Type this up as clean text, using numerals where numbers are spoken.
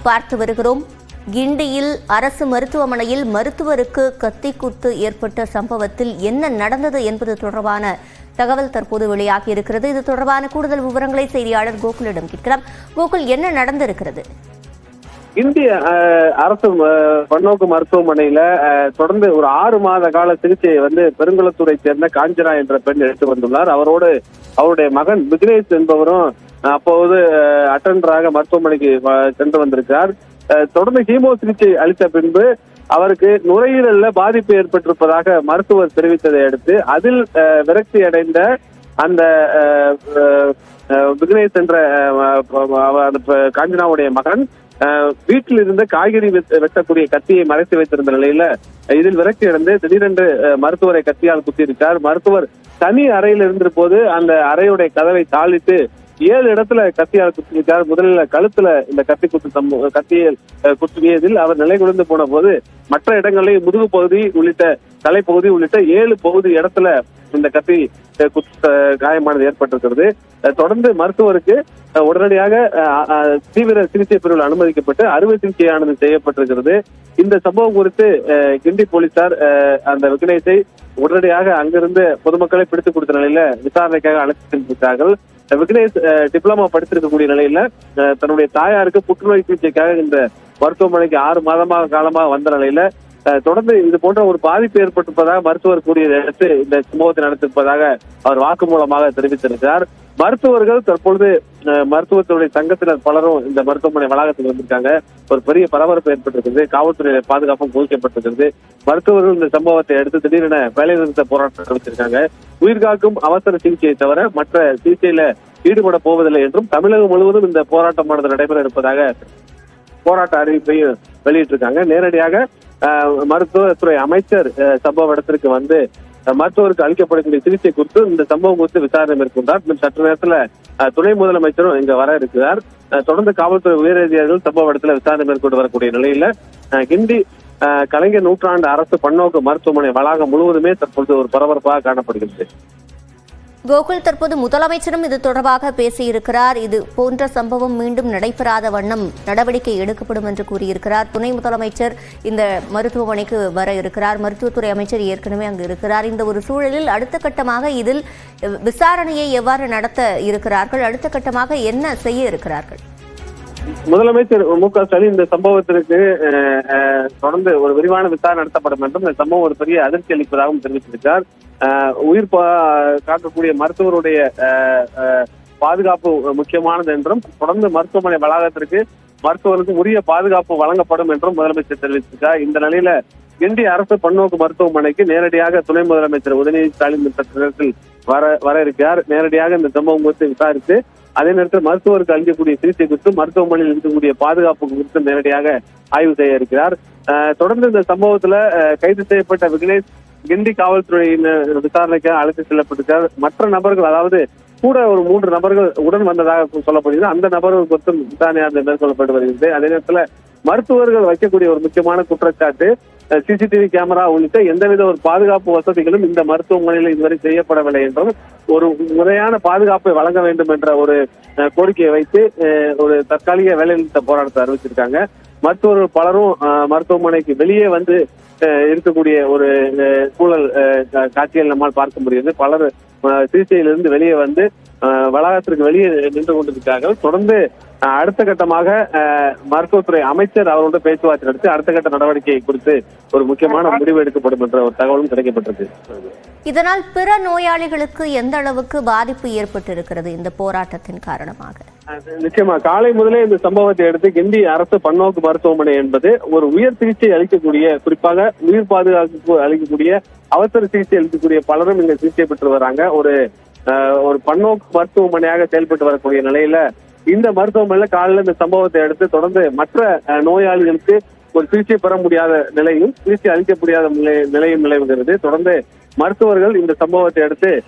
பார்த்து வருகிறோம். கிண்டியில் அரசு மருத்துவமனையில் மருத்துவருக்கு கத்தி குத்து ஏற்பட்ட சம்பவத்தில் என்ன நடந்தது என்பது தொடர்பான தகவல் தற்போது வெளியாகி இருக்கிறது. இது தொடர்பான கூடுதல் விவரங்களை செய்தியாளர் கோகுலிடம் கேட்கிறோம். கோகுல், என்ன நடந்திருக்கிறது? இந்திய அரசு பன்னோக்கு மருத்துவமனையில தொடர்ந்து ஒரு 6 மாத கால சிகிச்சையை பெருங்குளத்தூரை சேர்ந்த காஞ்சனா என்ற பெண் எடுத்து வந்துள்ளார். அவருடைய மகன் விக்னேஷ் என்பவரும் அப்போது அட்டெண்டராக மருத்துவமனைக்கு சென்று வந்திருக்கிறார். தொடர்ந்து ஹீமோ சிகிச்சை அளித்த பின்பு அவருக்கு நுரையீரல்ல பாதிப்பு ஏற்பட்டிருப்பதாக மருத்துவர் தெரிவித்ததை அடுத்து அதில் விரக்தி அடைந்த அந்த விக்னேஷ் என்ற காஞ்சனாவுடைய மகன் வீட்டில் இருந்த காய்கறி வெட்டக்கூடிய கத்தியை மறைத்து வைத்திருந்த நிலையில இதில் விரக்தி அடைந்து திடீரென்று மருத்துவரை கத்தியால் குத்தியிருக்கார். மருத்துவர் தனி அறையில் இருந்த போது அந்த அறையுடைய கதவை தாளிட்டு 7 இடத்துல கத்தியால் குத்திருக்கார். முதலில் கழுத்துல இந்த கத்தியை குத்தியதில் அவர் நிலை குலைந்து போன போது மற்ற இடங்களில் முதுகு பகுதி உள்ளிட்ட தலைப்பகுதி உள்ளிட்ட 7 பகுதி இடத்துல இந்த கத்தி காயமானது ஏற்பட்டிருக்கிறது. தொடர்ந்து மருத்துவருக்கு உடனடியாக தீவிர சிகிச்சை பிரிவில் அனுமதிக்கப்பட்டு அறுவை சிகிச்சையானது செய்யப்பட்டிருக்கிறது. இந்த சம்பவம் குறித்து கிண்டி போலீசார் அந்த விக்னேஷை உடனடியாக அங்கிருந்து பொதுமக்களை பிடித்துக் கொடுத்த நிலையில விசாரணைக்காக அழைத்து சென்றிருக்கிறார்கள். விக்னேஷ் டிப்ளமா படித்திருக்கக்கூடிய நிலையில தன்னுடைய தாயாருக்கு புற்றுநோய் சிகிச்சைக்காக இந்த மருத்துவமனைக்கு 6 மாதமாக காலமாக வந்த நிலையில தொடர்ந்து இது போன்ற ஒரு பாதிப்பு ஏற்பட்டிருப்பதாக மருத்துவர் கூறியதை அடுத்து இந்த சம்பவத்தை நடத்திருப்பதாக அவர் வாக்குமூலமாக தெரிவித்திருக்கிறார். மருத்துவர்கள் தற்பொழுது மருத்துவத்துடைய சங்கத்தினர் பலரும் இந்த மருத்துவமனை வளாகத்தில் வந்திருக்காங்க. ஒரு பெரிய பரபரப்பு ஏற்பட்டிருக்கிறது. காவல்துறை பாதுகாப்பும் குவிக்கப்பட்டிருக்கிறது. மருத்துவர்கள் இந்த சம்பவத்தை அடுத்து திடீரென வேலைநிறுத்த போராட்டம் நடத்திருக்காங்க. உயிர்காக்கும் அவசர சிகிச்சையை தவிர மற்ற சிகிச்சையில ஈடுபட போவதில்லை என்றும் தமிழகம் முழுவதும் இந்த போராட்டமானது நடைபெற இருப்பதாக போராட்ட அறிவிப்பையும் வெளியிட்டிருக்காங்க. நேரடியாக மருத்துவத்துறை அமைச்சர் சம்பவ இடத்திற்கு வந்து மருத்துவருக்கு அளிக்கப்படக்கூடிய சிகிச்சை குறித்து இந்த சம்பவம் குறித்து விசாரணை மேற்கொண்டார். சற்று நேரத்துல துணை முதலமைச்சரும் இங்க வர இருக்கிறார். தொடர்ந்து காவல்துறை உயரதிகாரிகள் சம்பவ இடத்துல விசாரணை மேற்கொண்டு வரக்கூடிய நிலையில கிண்டி கலைஞர் நூற்றாண்டு அரசு பன்னோக்கு மருத்துவமனை வளாகம் முழுவதுமே தற்பொழுது ஒரு பரபரப்பாக காணப்படுகிறது. கோகுல், தற்போது முதலமைச்சரும் இது தொடர்பாக பேசியிருக்கிறார். இது போன்ற சம்பவம் மீண்டும் நடைபெறாத வண்ணம் நடவடிக்கை எடுக்கப்படும் என்று கூறியிருக்கிறார். துணை முதலமைச்சர் இந்த மருத்துவமனைக்கு வர இருக்கிறார். மருத்துவத்துறை அமைச்சர் ஏற்கனவே அங்கு இருக்கிறார். இந்த ஒரு சூழலில் அடுத்த கட்டமாக இதில் விசாரணையை எவ்வாறு நடத்த இருக்கிறார்கள்? அடுத்த கட்டமாக என்ன செய்ய இருக்கிறார்கள்? முதலமைச்சர் மு.க. ஸ்டாலின் இந்த சம்பவத்திற்கு தொடர்ந்து ஒரு விரிவான விசாரணை நடத்தப்படும் என்றும் இந்த சம்பவம் ஒரு பெரிய அதிர்ச்சி அளிப்பதாகவும் தெரிவித்திருக்கிறார். உயிர் காக்கக்கூடிய மருத்துவருடைய பாதுகாப்பு முக்கியமானது என்றும் தொடர்ந்து மருத்துவமனை வளாகத்திற்கு மருத்துவருக்கு உரிய பாதுகாப்பு வழங்கப்படும் என்றும் முதலமைச்சர் தெரிவித்திருக்கிறார். இந்த நிலையில கிண்டி அரசு பன்னோக்கு மருத்துவமனைக்கு நேரடியாக துணை முதலமைச்சர் உதயநிதி ஸ்டாலின் சற்று நேரத்தில் வர இருக்கிறார். நேரடியாக இந்த சம்பவம் குறித்து விசாரித்து அதே நேரத்தில் மருத்துவருக்கு அளிக்கக்கூடிய சிகிச்சை குறித்து மருத்துவமனையில் இருக்கக்கூடிய பாதுகாப்பு குறித்து நேரடியாக ஆய்வு செய்ய இருக்கிறார். தொடர்ந்து இந்த சம்பவத்துல கைது செய்யப்பட்ட விக்னேஷ் கிண்டி காவல்துறையினர் விசாரணைக்காக அழைத்து செல்லப்பட்டிருக்கிறார். மற்ற நபர்கள், அதாவது கூட ஒரு 3 நபர்கள் உடன் வந்ததாக சொல்லப்படுகிறது. அந்த நபர்கள் குறித்தும் விசாரணை மேற்கொள்ளப்பட்டு வருகிறது. அதே நேரத்துல மருத்துவர்கள் வைக்கக்கூடிய ஒரு முக்கியமான குற்றச்சாட்டு சிசிடிவி கேமரா உள்ளிட்ட எந்தவித ஒரு பாதுகாப்பு வசதிகளும் இந்த மருத்துவமனையில் இதுவரை செய்யப்படவில்லை என்றும் ஒரு முறையான பாதுகாப்பை வழங்க வேண்டும் என்ற ஒரு கோரிக்கையை வைத்து ஒரு தற்காலிக வேலைநிறுத்த போராட்டத்தை அறிவிச்சிருக்காங்க. மருத்துவர்கள் பலரும் மருத்துவமனைக்கு வெளியே இருக்கக்கூடிய ஒரு சூழல் காட்சிகள் நம்மால் பார்க்க முடியுது. பலர் சிகிச்சையிலிருந்து வெளியே வளாகத்திற்கு வெளியே நின்று கொண்டிருக்கிறார்கள். தொடர்ந்து அடுத்த கட்டமாக மருத்துவத்துறை அமைச்சர் அவரோட பேச்சுவார்த்தை நடத்தி அடுத்த கட்ட நடவடிக்கை குறித்து ஒரு முக்கியமான முடிவு எடுக்கப்படும் என்ற ஒரு தகவலும் கிடைக்கப்பட்டிருக்கு. இதனால் பிற நோயாளிகளுக்கு எந்த அளவுக்கு பாதிப்பு ஏற்பட்டிருக்கிறது இந்த போராட்டத்தின் காரணமாக? நிச்சயமா காலை முதலே இந்த சம்பவத்தை அடுத்து கிண்டி அரசு பன்னோக்கு மருத்துவமனை என்பது ஒரு உயர் சிகிச்சை அளிக்கக்கூடிய, குறிப்பாக உயிர் பாதுகாப்பு அளிக்கக்கூடிய அவசர சிகிச்சை அளிக்கக்கூடிய பலரும் இங்க சிகிச்சை பெற்று வராங்க. ஒரு பன்னோக்கு மருத்துவமனையாக செயல்பட்டு வரக்கூடிய நிலையில இந்த மருத்துவமனையில காலையில இந்த சம்பவத்தை அடுத்து தொடர்ந்து மற்ற நோயாளிகளுக்கு ஒரு சிகிச்சை பெற முடியாத நிலையும் சிகிச்சை அளிக்க முடியாத நிலையும் நிலவுகிறது. தொடர்ந்து மருத்துவர்கள் இந்த சம்பவத்தை அடுத்து